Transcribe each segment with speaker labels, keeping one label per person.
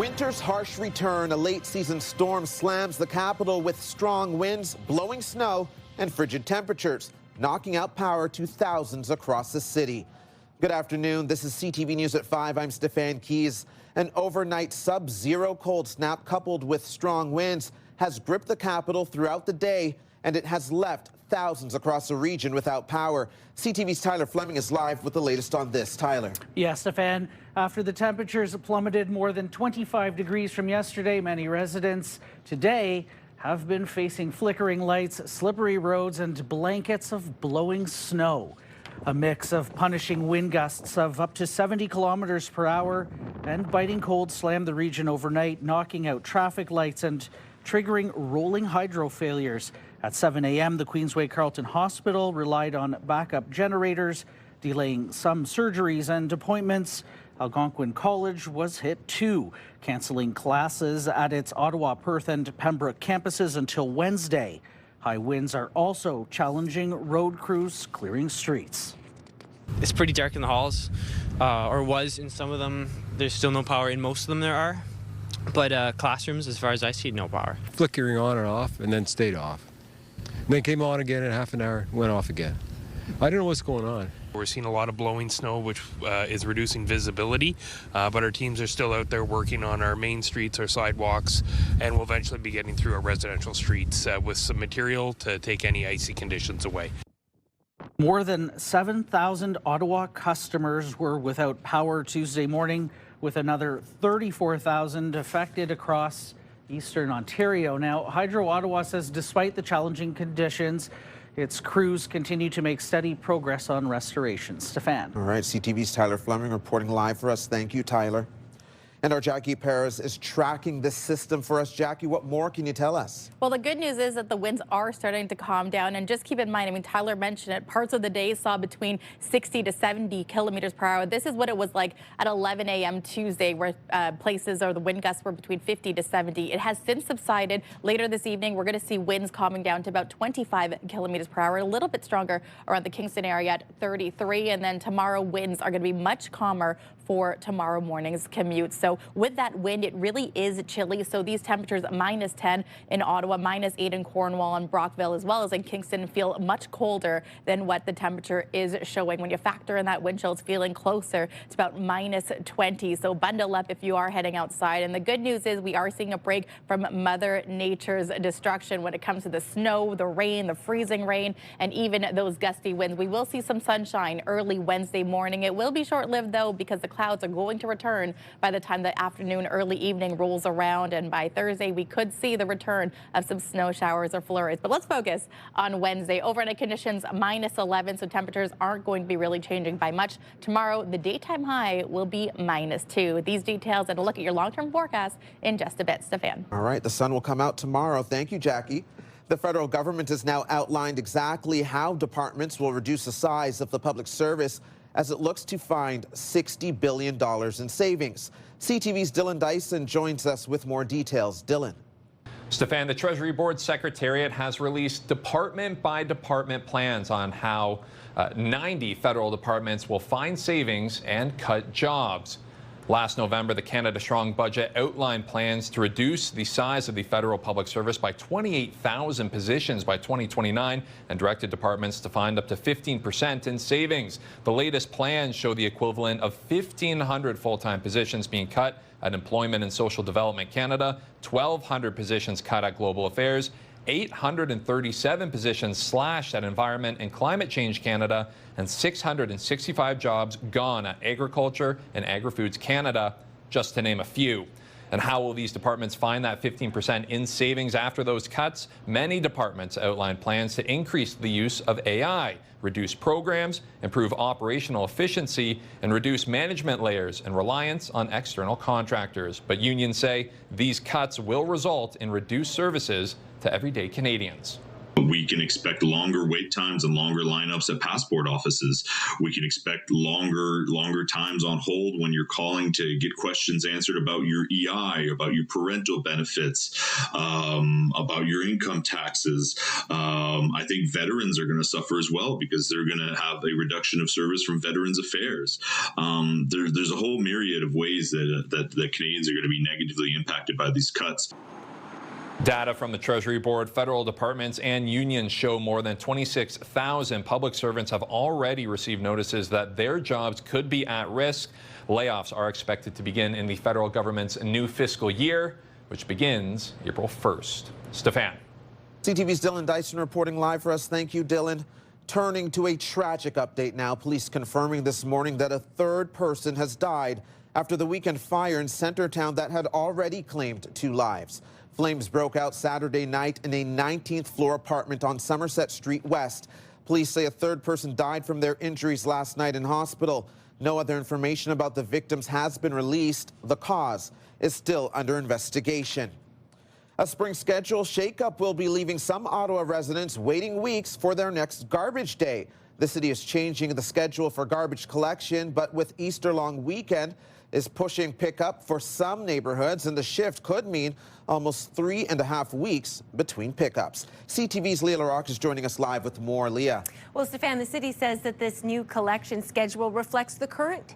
Speaker 1: Winter's harsh return. A late-season storm slams the capital with strong winds, blowing snow, and frigid temperatures, knocking out power to thousands across the city. Good afternoon. This is CTV News at 5. I'm Stefan. An overnight sub-zero cold snap coupled with strong winds has gripped the capital throughout the day, and it has left thousands across the region without power. CTV's Tyler Fleming is live with the latest on this. Tyler.
Speaker 2: Yeah, Stefan, after the temperatures plummeted more than 25 degrees from yesterday, many residents today have been facing flickering lights, slippery roads, and blankets of blowing snow. A mix of punishing wind gusts of up to 70 kilometers per hour and biting cold slammed the region overnight, knocking out traffic lights and triggering rolling hydro failures. At 7 a.m., the Queensway Carleton Hospital relied on backup generators, delaying some surgeries and appointments. Algonquin College was hit too, cancelling classes at its Ottawa, Perth, and Pembroke campuses until Wednesday. High winds are also challenging road crews clearing streets.
Speaker 3: It's pretty dark in the halls, or was in some of them. There's still no power in most of them there are. But classrooms, as far as I see, no power.
Speaker 4: Flickering on and off, and then stayed off. And then came on again in half an hour, went off again. I don't know what's going on.
Speaker 5: We're seeing a lot of blowing snow, which is reducing visibility, but our teams are still out there working on our main streets, our sidewalks, and we'll eventually be getting through our residential streets with some material to take any icy conditions away.
Speaker 2: More than 7,000 Ottawa customers were without power Tuesday morning, with another 34,000 affected across Eastern Ontario. Now, Hydro Ottawa says despite the challenging conditions, its crews continue to make steady progress on restoration. Stefan.
Speaker 1: All right, CTV's Tyler Fleming reporting live for us. Thank you, Tyler. And our Jackie Perez is tracking this system for us. Jackie, what more can you tell us?
Speaker 6: Well, the good news is that the winds are starting to calm down. And just keep in mind, I mean, Tyler mentioned it, parts of the day saw between 60 to 70 kilometers per hour. This is what it was like at 11 a.m. Tuesday, where places or the wind gusts were between 50 to 70. It has since subsided. Later this evening, we're going to see winds calming down to about 25 kilometers per hour, a little bit stronger around the Kingston area at 33. And then tomorrow, winds are going to be much calmer for tomorrow morning's commute. So with that wind, it really is chilly. So these temperatures -10 in Ottawa, -8 in Cornwall and Brockville, as well as in Kingston, feel much colder than what the temperature is showing. When you factor in that wind chill, it's feeling closer to about -20. So bundle up if you are heading outside. And the good news is we are seeing a break from Mother Nature's destruction when it comes to the snow, the rain, the freezing rain, and even those gusty winds. We will see some sunshine early Wednesday morning. It will be short-lived, though, because the clouds are going to return by the time the afternoon, early evening rolls around. And by Thursday, we could see the return of some snow showers or flurries. But let's focus on Wednesday. Overnight conditions -11, so temperatures aren't going to be really changing by much. Tomorrow, the daytime high will be -2. These details and a look at your long-term forecast in just a bit. Stefan.
Speaker 1: All right, the sun will come out tomorrow. Thank you, Jackie. The federal government has now outlined exactly how departments will reduce the size of the public service as it looks to find $60 billion in savings. CTV's Dylan Dyson joins us with more details. Dylan.
Speaker 7: Stefan, the Treasury Board Secretariat has released department-by-department plans on how 90 federal departments will find savings and cut jobs. Last November, the Canada Strong budget outlined plans to reduce the size of the federal public service by 28,000 positions by 2029 and directed departments to find up to 15% in savings. The latest plans show the equivalent of 1,500 full-time positions being cut at Employment and Social Development Canada, 1,200 positions cut at Global Affairs, 837 positions slashed at Environment and Climate Change Canada, and 665 jobs gone at Agriculture and Agri-Foods Canada, just to name a few. And how will these departments find that 15% in savings after those cuts? Many departments outlined plans to increase the use of AI, reduce programs, improve operational efficiency, and reduce management layers and reliance on external contractors. But unions say these cuts will result in reduced services to everyday Canadians.
Speaker 8: We can expect longer wait times and longer lineups at passport offices. We can expect longer times on hold when you're calling to get questions answered about your EI, about your parental benefits, about your income taxes. I think veterans are going to suffer as well because they're going to have a reduction of service from Veterans Affairs. There's a whole myriad of ways that Canadians are going to be negatively impacted by these cuts.
Speaker 7: Data from the Treasury Board, federal departments, and unions show more than 26,000 public servants have already received notices that their jobs could be at risk. Layoffs are expected to begin in the federal government's new fiscal year, which begins April 1st. Stefan.
Speaker 1: CTV's Dylan Dyson reporting live for us. Thank you, Dylan. Turning to a tragic update now. Police confirming this morning that a third person has died after the weekend fire in Centertown that had already claimed 2 lives. Flames broke out Saturday night in a 19th floor apartment on Somerset Street West. Police say a third person died from their injuries last night in hospital. No other information about the victims has been released. The cause is still under investigation. A spring schedule shakeup will be leaving some Ottawa residents waiting weeks for their next garbage day. The city is changing the schedule for garbage collection, but with Easter long weekend is pushing pickup for some neighborhoods, and the shift could mean almost 3.5 weeks between pickups. CTV's Leah LaRocque is joining us live with more. Leah.
Speaker 9: Well, Stefan, the city says that this new collection schedule reflects the current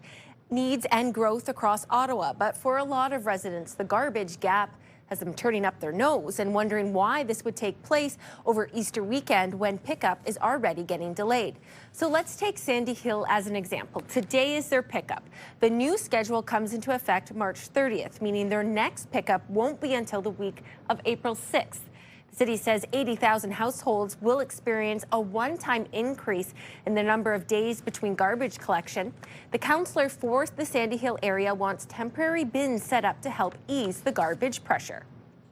Speaker 9: needs and growth across Ottawa. But for a lot of residents, the garbage gap has them turning up their nose and wondering why this would take place over Easter weekend when pickup is already getting delayed. So let's take Sandy Hill as an example. Today is their pickup. The new schedule comes into effect March 30th, meaning their next pickup won't be until the week of April 6th. The city says 80,000 households will experience a one-time increase in the number of days between garbage collection. The councillor for the Sandy Hill area wants temporary bins set up to help ease the garbage pressure.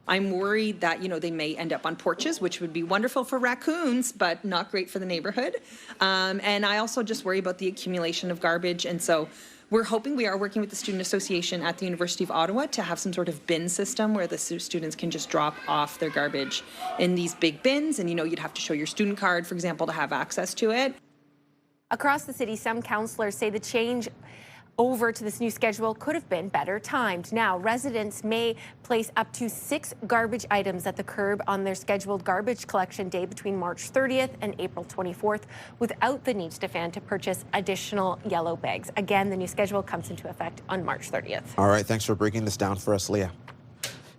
Speaker 10: I'm worried that, they may end up on porches, which would be wonderful for raccoons, but not great for the neighborhood. And I also just worry about the accumulation of garbage. And so we are working with the Student Association at the University of Ottawa to have some sort of bin system where the students can just drop off their garbage in these big bins. And, you'd have to show your student card, for example, to have access to it.
Speaker 9: Across the city, some councillors say the change over to this new schedule could have been better timed. Now, residents may place up to 6 garbage items at the curb on their scheduled garbage collection day between March 30th and April 24th without the need, Stefan, to purchase additional yellow bags. Again, the new schedule comes into effect on March 30th.
Speaker 1: All right, thanks for breaking this down for us, Leah.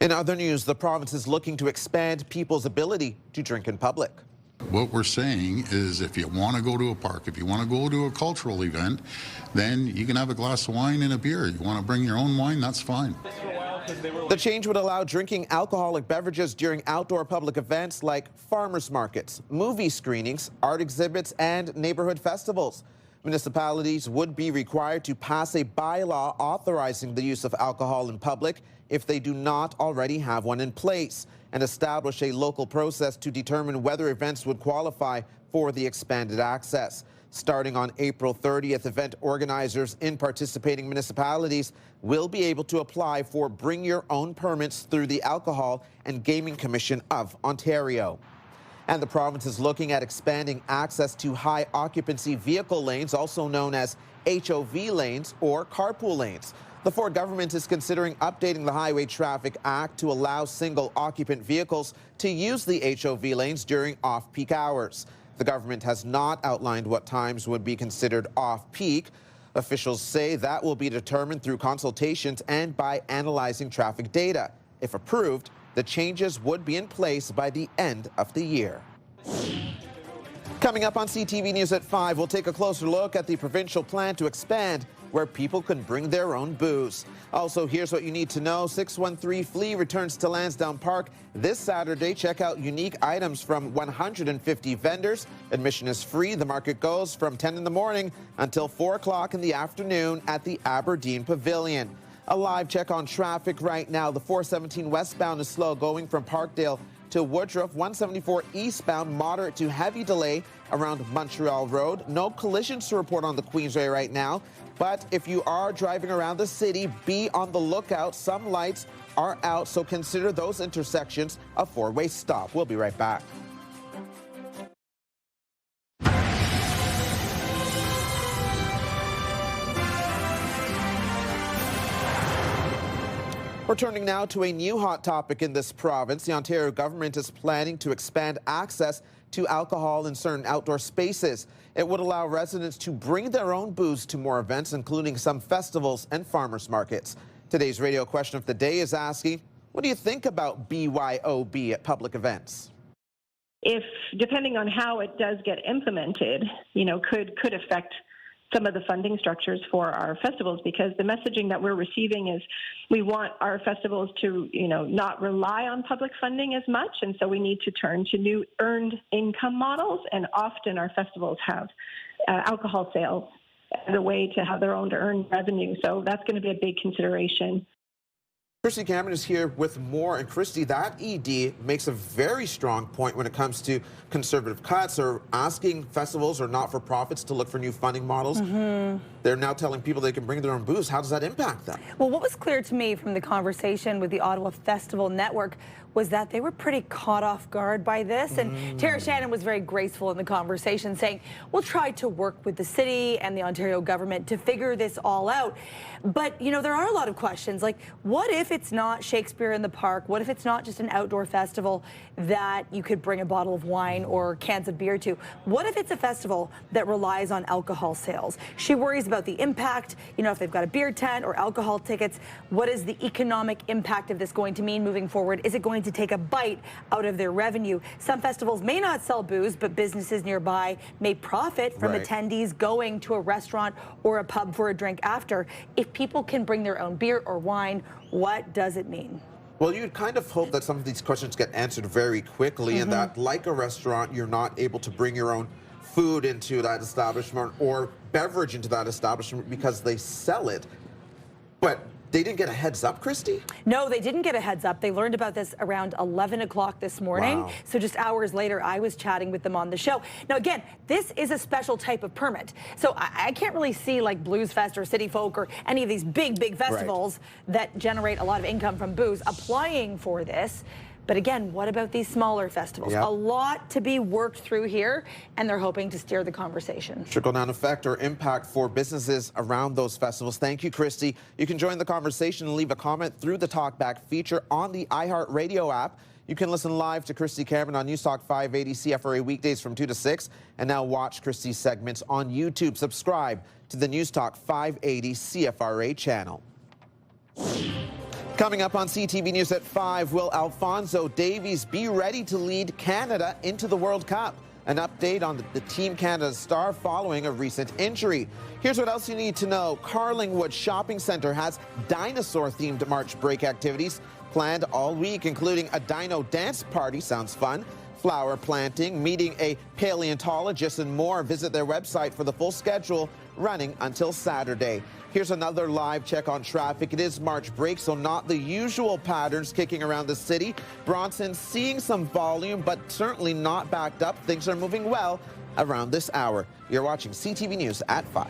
Speaker 1: In other news, the province is looking to expand people's ability to drink in public.
Speaker 11: What we're saying is if you want to go to a park, if you want to go to a cultural event, then you can have a glass of wine and a beer. You want to bring your own wine, that's fine.
Speaker 1: The change would allow drinking alcoholic beverages during outdoor public events like farmers markets, movie screenings, art exhibits, and neighborhood festivals. Municipalities would be required to pass a bylaw authorizing the use of alcohol in public if they do not already have one in place, and establish a local process to determine whether events would qualify for the expanded access. Starting on April 30th, event organizers in participating municipalities will be able to apply for Bring Your Own permits through the Alcohol and Gaming Commission of Ontario. And the province is looking at expanding access to high occupancy vehicle lanes, also known as HOV lanes or carpool lanes. The Ford government is considering updating the Highway Traffic Act to allow single occupant vehicles to use the HOV lanes during off-peak hours. The government has not outlined what times would be considered off-peak. Officials say that will be determined through consultations and by analyzing traffic data. If approved, the changes would be in place by the end of the year. Coming up on CTV News at 5, we'll take a closer look at the provincial plan to expand where people can bring their own booze. Also, here's what you need to know. 613 Flea returns to Lansdowne Park this Saturday. Check out unique items from 150 vendors. Admission is free. The market goes from 10 in the morning until 4 o'clock in the afternoon at the Aberdeen Pavilion. A live check on traffic right now. The 417 westbound is slow going from Parkdale to Woodruff. 174 eastbound, moderate to heavy delay around Montreal Road. No collisions to report on the Queensway right now. But if you are driving around the city, be on the lookout. Some lights are out, so consider those intersections a four-way stop. We'll be right back. We're turning now to a new hot topic in this province. The Ontario government is planning to expand access to alcohol in certain outdoor spaces. It would allow residents to bring their own booze to more events, including some festivals and farmers markets. Today's radio question of the day is asking, what do you think about BYOB at public events?
Speaker 12: If, depending on how it does get implemented, could affect some of the funding structures for our festivals, because the messaging that we're receiving is we want our festivals to, not rely on public funding as much, and so we need to turn to new earned income models, and often our festivals have alcohol sales as a way to have their own earned revenue, so that's going to be a big consideration.
Speaker 1: Christy Cameron is here with more. And Christy, that ED makes a very strong point when it comes to conservative cuts or asking festivals or not-for-profits to look for new funding models. They're now telling people they can bring their own booze. How does that impact them?
Speaker 13: Well, what was clear to me from the conversation with the Ottawa Festival Network was that they were pretty caught off guard by this. And Tara Shannon was very graceful in the conversation, saying, we'll try to work with the city and the Ontario government to figure this all out. But, there are a lot of questions, like, what if it's not Shakespeare in the Park? What if it's not just an outdoor festival that you could bring a bottle of wine or cans of beer to? What if it's a festival that relies on alcohol sales? She worries about the impact, if they've got a beer tent or alcohol tickets, what is the economic impact of this going to mean moving forward? Is it going to take a bite out of their revenue? Some festivals may not sell booze, but businesses nearby may profit from attendees going to a restaurant or a pub for a drink after. If people can bring their own beer or wine, what does it mean?
Speaker 1: Well, you'd kind of hope that some of these questions get answered very quickly and that, like a restaurant, you're not able to bring your own food into that establishment or beverage into that establishment because they sell it. But they didn't get a heads up, Christy?
Speaker 13: No, they didn't get a heads up. They learned about this around 11 o'clock this morning.
Speaker 1: Wow.
Speaker 13: So just hours later, I was chatting with them on the show. Now, again, this is a special type of permit. So I can't really see like Blues Fest or City Folk or any of these big festivals that generate a lot of income from booze applying for this. But again, what about these smaller festivals?
Speaker 1: Yep.
Speaker 13: A lot to be worked through here, and they're hoping to steer the conversation.
Speaker 1: Trickle-down effect or impact for businesses around those festivals. Thank you, Christy. You can join the conversation and leave a comment through the Talkback feature on the iHeartRadio app. You can listen live to Christy Cameron on Newstalk 580 CFRA weekdays from 2 to 6. And now watch Christy's segments on YouTube. Subscribe to the Newstalk 580 CFRA channel. Coming up on CTV News at 5, will Alphonso Davies be ready to lead Canada into the World Cup? An update on the Team Canada star following a recent injury. Here's what else you need to know. Carlingwood Shopping Centre has dinosaur-themed March break activities planned all week, including a dino dance party, sounds fun, flower planting, meeting a paleontologist, and more. Visit their website for the full schedule, running until Saturday. Here's another live check on traffic. It is March break, so not the usual patterns kicking around the city. Bronson seeing some volume, but certainly not backed up. Things are moving well around this hour. You're watching CTV News at 5.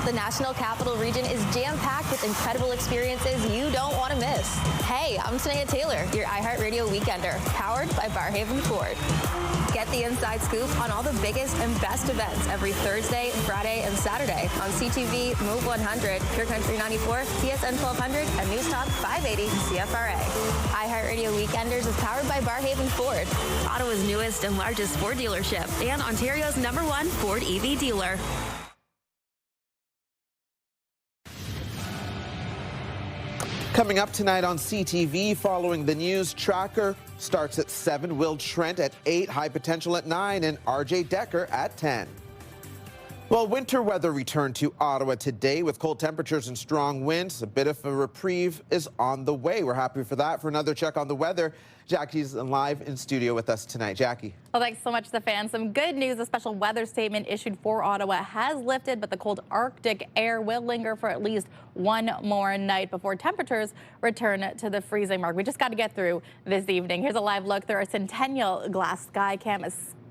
Speaker 14: The National Capital Region is jam-packed with incredible experiences you don't want to miss. Hey, I'm Tanea Taylor, your iHeartRadio Weekender, powered by Barhaven Ford. Get the inside scoop on all the biggest and best events every Thursday, Friday, and Saturday on CTV, Move 100, Pure Country 94, TSN 1200, and Newstalk 580 CFRA. iHeartRadio Weekenders is powered by Barhaven Ford, Ottawa's newest and largest Ford dealership, and Ontario's #1 Ford EV dealer.
Speaker 1: Coming up tonight on CTV, following the news, Tracker starts at 7, Will Trent at 8, High Potential at 9, and RJ Decker at 10. Well, winter weather returned to Ottawa today with cold temperatures and strong winds. A bit of a reprieve is on the way. We're happy for that. For another check on the weather, Jackie's live in studio with us tonight. Jackie.
Speaker 6: Well, thanks so much, Stefan. Some good news. A special weather statement issued for Ottawa has lifted, but the cold Arctic air will linger for at least one more night before temperatures return to the freezing mark. We just got to get through this evening. Here's a live look through our Centennial Glass Sky Cam.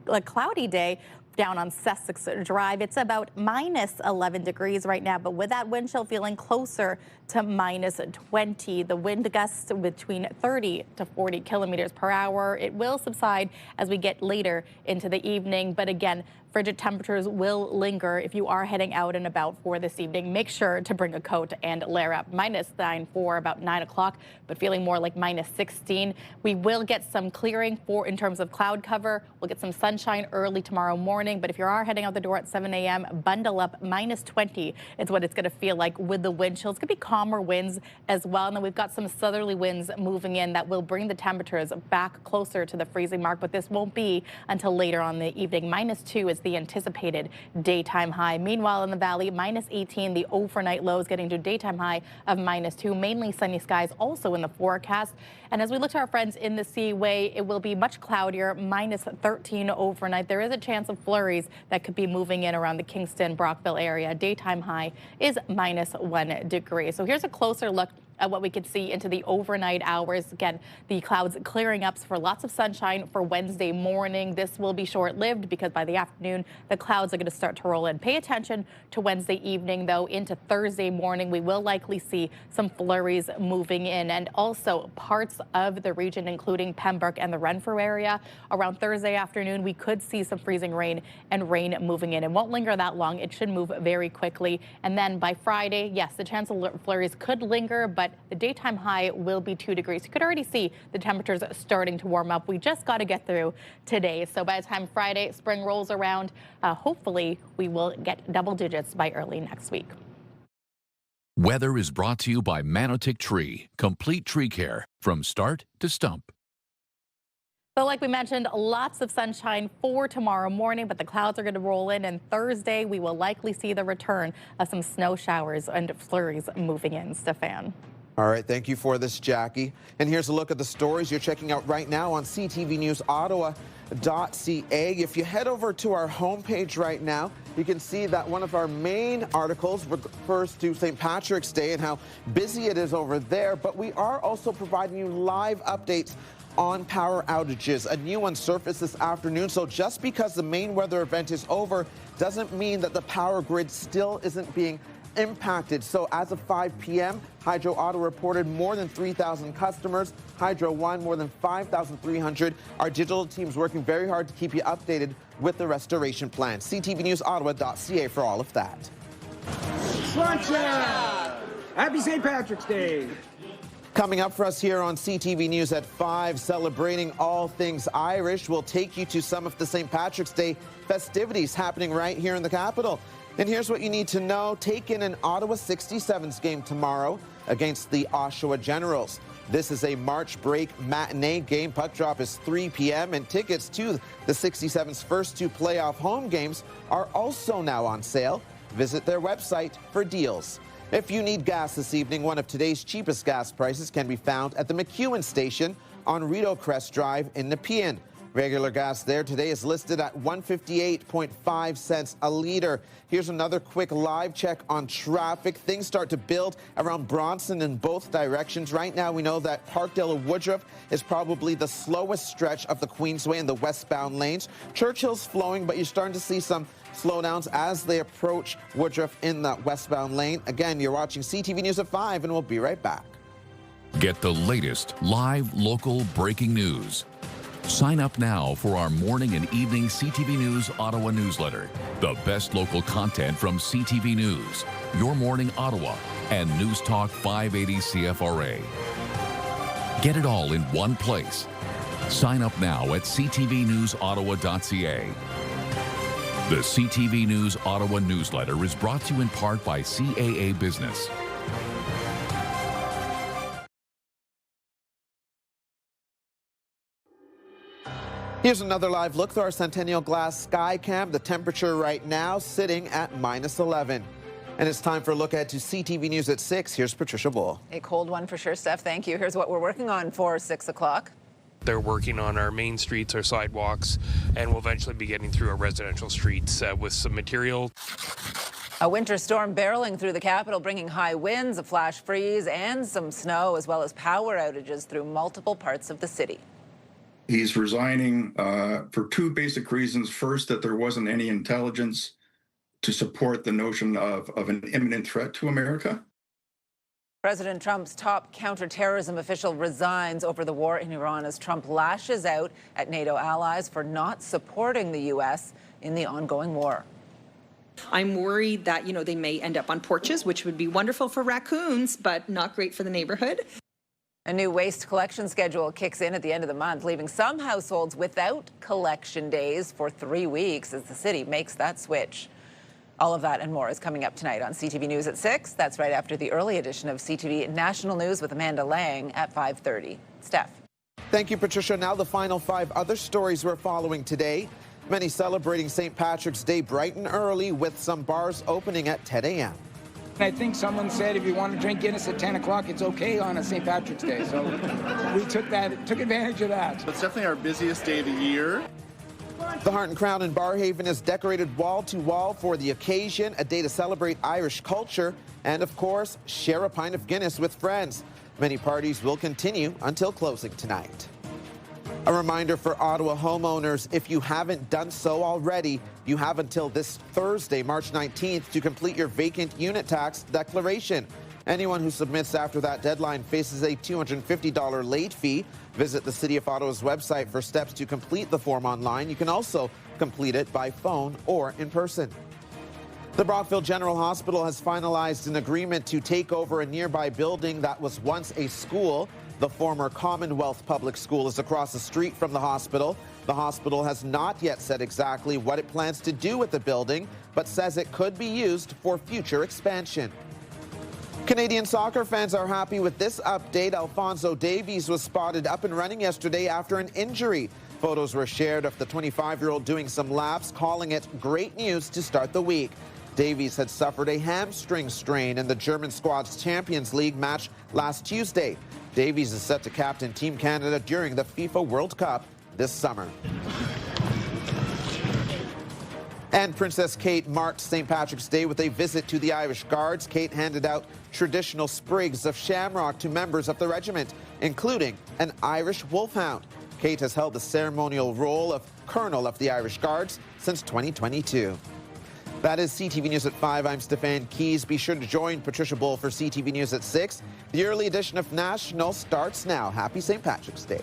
Speaker 6: A cloudy day. down on Sussex Drive. It's about minus 11 degrees right now, but with that wind chill feeling closer to minus 20. The wind gusts between 30 to 40 kilometers per hour. It will subside as we get later into the evening, but again, frigid temperatures will linger if you are heading out and about for this evening. Make sure to bring a coat and layer up. -9 for about 9 o'clock, but feeling more like -16. We will get some clearing in terms of cloud cover. We'll get some sunshine early tomorrow morning, but if you are heading out the door at 7 a.m., bundle up. -20 is what it's going to feel like with the wind chill. It's going to be calmer winds as well, and then we've got some southerly winds moving in that will bring the temperatures back closer to the freezing mark, but this won't be until later on the evening. -2 is the anticipated daytime high. Meanwhile, in the valley, -18, the overnight lows getting to a daytime high of -2. Mainly sunny skies also in the forecast. And as we look to our friends in the Seaway, it will be much cloudier, -13 overnight. There is a chance of flurries that could be moving in around the Kingston, Brockville area. Daytime high is -1 degree. So here's a closer look at what we could see into the overnight hours. Again, the clouds clearing up for lots of sunshine for Wednesday morning. This will be short-lived because by the afternoon, the clouds are going to start to roll in. Pay attention to Wednesday evening, though. Into Thursday morning, we will likely see some flurries moving in, and also parts of the region, including Pembroke and the Renfrew area. Around Thursday afternoon, we could see some freezing rain and rain moving in. It won't linger that long. It should move very quickly. And then by Friday, yes, the chance of flurries could linger, but the daytime high will be 2 degrees. You could already see the temperatures starting to warm up. We just got to get through today. So by the time Friday, spring rolls around, hopefully we will get double digits by early next week.
Speaker 15: Weather is brought to you by Manotick Tree. Complete tree care from start to stump.
Speaker 6: So like we mentioned, lots of sunshine for tomorrow morning, but the clouds are going to roll in, and Thursday we will likely see the return of some snow showers and flurries moving in. Stefan.
Speaker 1: All right, thank you for this, Jackie. And here's a look at the stories you're checking out right now on CTV News Ottawa.ca. If you head over to our homepage right now, you can see that one of our main articles refers to St. Patrick's Day and how busy it is over there, but we are also providing you live updates on power outages. A new one surfaced this afternoon, so just because the main weather event is over doesn't mean that the power grid still isn't being impacted. So as of 5 p.m., Hydro Ottawa reported more than 3,000 customers. Hydro One, more than 5,300. Our digital team's working very hard to keep you updated with the restoration plan. CTV News Ottawa.ca for all of that.
Speaker 16: Sunshine! Happy St. Patrick's Day!
Speaker 1: Coming up for us here on CTV News at 5, celebrating all things Irish. We'll take you to some of the St. Patrick's Day festivities happening right here in the capital. And here's what you need to know. Take in an Ottawa 67s game tomorrow against the Oshawa Generals. This is a March break matinee game. Puck drop is 3 p.m. and tickets to the 67's first 2 playoff home games are also now on sale. Visit their website for deals. If you need gas this evening, one of today's cheapest gas prices can be found at the McEwen station on Rideau Crest Drive in Nepean. Regular gas there today is listed at 158.5 cents a litre. Here's another quick live check on traffic. Things start to build around Bronson in both directions. Right now, we know that Parkdale and Woodruff is probably the slowest stretch of the Queensway in the westbound lanes. Churchill's flowing, but you're starting to see some slowdowns as they approach Woodruff in the westbound lane. Again, you're watching CTV News at 5, and we'll be right back.
Speaker 15: Get the latest live local breaking news. Sign up now for our morning and evening CTV News Ottawa newsletter. The best local content from CTV News, Your Morning Ottawa, and News Talk 580 CFRA. Get it all in one place. Sign up now at ctvnewsottawa.ca. The CTV News Ottawa newsletter is brought to you in part by CAA Business.
Speaker 1: Here's another live look through our Centennial Glass Skycam. The temperature right now sitting at -11. And it's time for a look ahead to CTV News at 6. Here's Patricia Bull.
Speaker 17: A cold one for sure, Steph. Thank you. Here's what we're working on for 6 o'clock.
Speaker 5: They're working on our main streets, our sidewalks, and we'll eventually be getting through our residential streets with some material.
Speaker 17: A winter storm barreling through the capital, bringing high winds, a flash freeze, and some snow, as well as power outages through multiple parts of the city.
Speaker 18: He's resigning for two basic reasons. First, that there wasn't any intelligence to support the notion of an imminent threat to America.
Speaker 17: President Trump's top counterterrorism official resigns over the war in Iran as Trump lashes out at NATO allies for not supporting the U.S. in the ongoing war.
Speaker 10: I'm worried that, they may end up on porches, which would be wonderful for raccoons, but not great for the neighborhood.
Speaker 17: A new waste collection schedule kicks in at the end of the month, leaving some households without collection days for 3 weeks as the city makes that switch. All of that and more is coming up tonight on CTV News at 6. That's right after the early edition of CTV National News with Amanda Lang at 5:30. Steph.
Speaker 1: Thank you, Patricia. Now the final 5 other stories we're following today. Many celebrating St. Patrick's Day bright and early with some bars opening at 10 a.m.
Speaker 16: I think someone said if you want to drink Guinness at 10 o'clock, it's okay on a St. Patrick's Day. So we took advantage of that.
Speaker 19: It's definitely our busiest day of the year.
Speaker 1: The Heart and Crown in Barrhaven is decorated wall to wall for the occasion, a day to celebrate Irish culture, and of course, share a pint of Guinness with friends. Many parties will continue until closing tonight. A reminder for Ottawa homeowners, if you haven't done so already, you have until this Thursday, March 19th, to complete your vacant unit tax declaration. Anyone who submits after that deadline faces a $250 late fee. Visit the City of Ottawa's website for steps to complete the form online. You can also complete it by phone or in person. The Brockville General Hospital has finalized an agreement to take over a nearby building that was once a school. The former Commonwealth Public School is across the street from the hospital. The hospital has not yet said exactly what it plans to do with the building, but says it could be used for future expansion. Canadian soccer fans are happy with this update. Alphonso Davies was spotted up and running yesterday after an injury. Photos were shared of the 25-year-old doing some laps, calling it great news to start the week. Davies had suffered a hamstring strain in the German squad's Champions League match last Tuesday. Davies is set to captain Team Canada during the FIFA World Cup this summer. And Princess Kate marked St. Patrick's Day with a visit to the Irish Guards. Kate handed out traditional sprigs of shamrock to members of the regiment, including an Irish wolfhound. Kate has held the ceremonial role of Colonel of the Irish Guards since 2022. That is CTV News at 5. I'm Stefan Keys. Be sure to join Patricia Bull for CTV News at 6. The early edition of National starts now. Happy St. Patrick's Day.